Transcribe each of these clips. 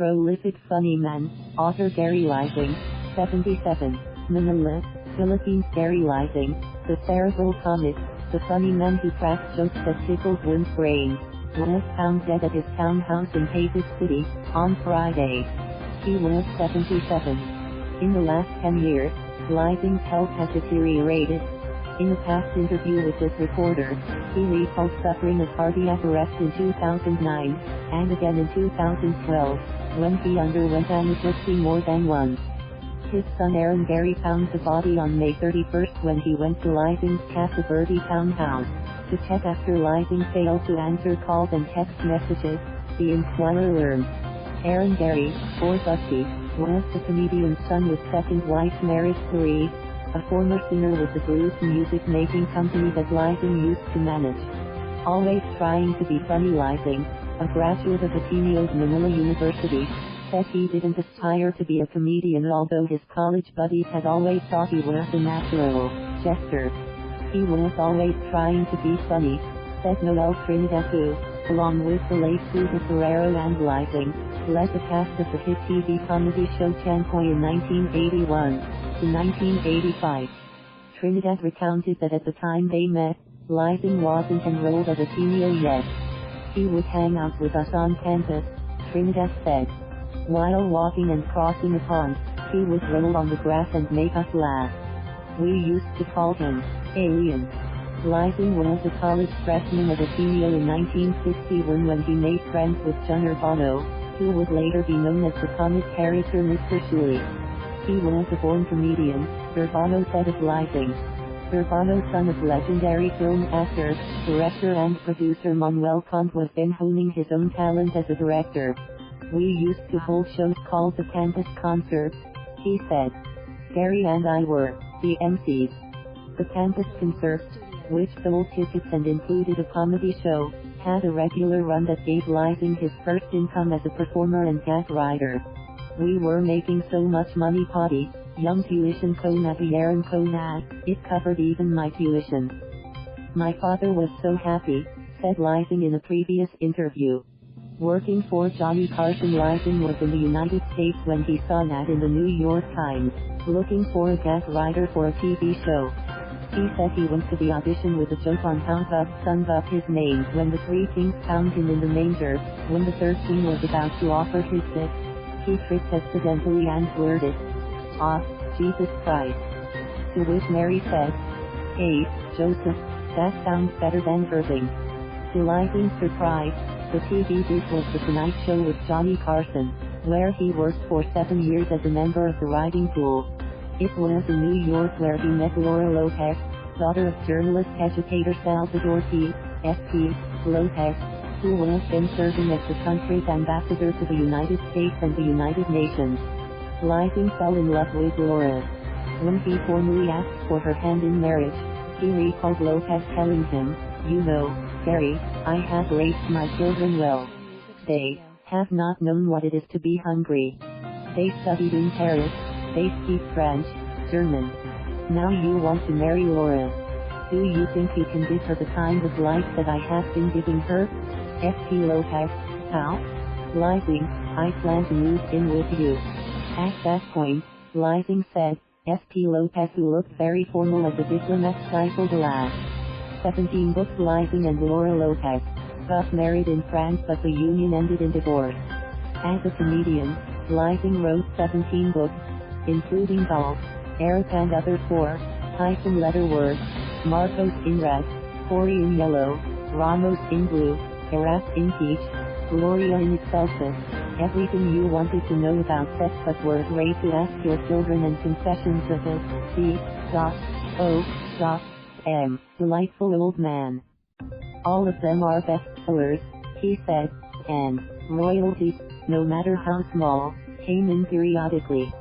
Prolific funny man, author Gary Lising, 77. Manila, Philippines. Gary Lising, the cerebral comic, the funny man who cracks jokes that tickled one's brain, was found dead at his townhouse in Pasig City, on Friday. He was 77. In the last 10 years, Lising's health has deteriorated. In a past interview with this reporter, he recalled suffering of cardiac arrest in 2009, and again in 2012, when he underwent angioplasty more than once. His son Aaron Gary found the body on May 31st when he went to Lising's Casa Verde townhouse to check after Lising failed to answer calls and text messages, the Inquirer learned. Aaron Gary, or Bugsy, was the comedian's son with second wife Maris Paredes, a former singer with the group's music-making company that Lising used to manage. Always trying to be funny, Lising, a graduate of Ateneo de Manila University, said he didn't aspire to be a comedian, although his college buddies had always thought he was a natural jester. He was always trying to be funny, said Noel Trinidad, who, along with the late Subas Herrero and Lising, led the cast of the hit TV comedy show Champoy in 1981 to 1985. Trinidad recounted that at the time they met, Lising wasn't enrolled at Ateneo yet. He would hang out with us on campus, Trinidad said. While walking and crossing a pond, he would roll on the grass and make us laugh. We used to call him Alien. Lising was a college freshman at Ateneo in 1961 when he made friends with Jun Urbano, who would later be known as the comic character Mr. Shooli. He was a born comedian, Urbano said of Lising. Urbano, son of legendary film actor, director and producer Manuel Conde, was then honing his own talent as a director. We used to hold shows called the campus concerts, he said. Gary and I were the emcees. The campus concerts, which sold tickets and included a comedy show, had a regular run that gave Lising his first income as a performer and gag writer. We were making so much money, pati, young tuition ko nabayaran ko na, it covered even my tuition. My father was so happy, said Lising in a previous interview. Working for Johnny Carson Lising was in the United States when he saw an ad in the New York Times, looking for a gag writer for a TV show. He said he went to the audition with a joke on how God's son got his name when the three kings found him in the manger. When the third king was about to offer his gift, he tripped accidentally and blurted, "Ah, Jesus Christ." To which Mary said, "Hey, Joseph, that sounds better than birthing." To Lising's surprise, the TV gig was The Tonight Show with Johnny Carson, where he worked for 7 years as a member of the writing pool. It was in New York where he met Laura Lopez, daughter of journalist-educator Salvador P. Lopez, who was then serving as the country's ambassador to the United States and the United Nations. Lising fell in love with Laura. When he formally asked for her hand in marriage, he recalled Lopez telling him, "You know, Gary, I have raised my children well. They have not known what it is to be hungry. They studied in Paris, they speak French, German. Now you want to marry Laura. Do you think you can give her the kind of life that I have been giving her?" F.P. Lopez, how? Lising, "I plan to move in with you." At that point, Lising said, F.P. Lopez, who looked very formal as a diplomat, stifled a laugh. 17 books. Lising and Laura Lopez got married in France, but the union ended in divorce. As a comedian, Lising wrote 17 books, including Golf, Arab and Other 4, letter words, Marcos in Red, Cory in Yellow, Ramos in Blue, Heras in Peach, Gloria in Excelsis, Everything You Wanted to Know About Sex But Were Afraid to Ask Your Children, and Confessions of a C.O.M. Delightful Old Man. All of them are bestsellers, he said, and royalties, no matter how small, came in periodically.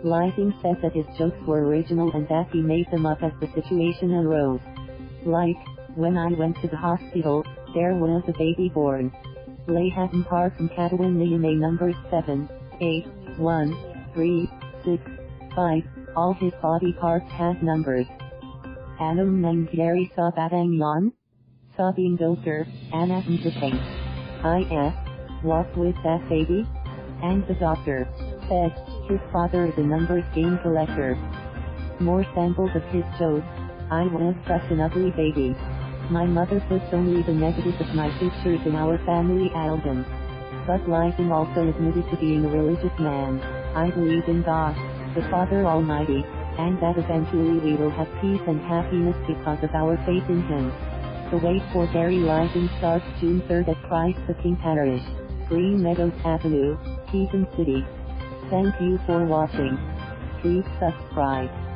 Lising said that his jokes were original and that he made them up as the situation arose. Like, "When I went to the hospital, there was a baby born. Layhatton Park from Catalan Niame numbers 7, 8, 1, 3, 6, 5, all his body parts had numbers. Anong nangyari sa batang yon? Sabing doctor, anatom to paint. I asked, what with that baby? And the doctor said his father is a numbers game collector. More samples of his jokes. I was such an ugly baby. My mother puts only the negatives of my pictures in our family album. But Lising also admitted to being a religious man. I believe in God, the Father Almighty, and that eventually we will have peace and happiness because of our faith in Him. The wait for Gary Lising starts June 3rd at Christ the King Parish, Green Meadows Avenue, Pasig City. Thank you for watching. Please subscribe.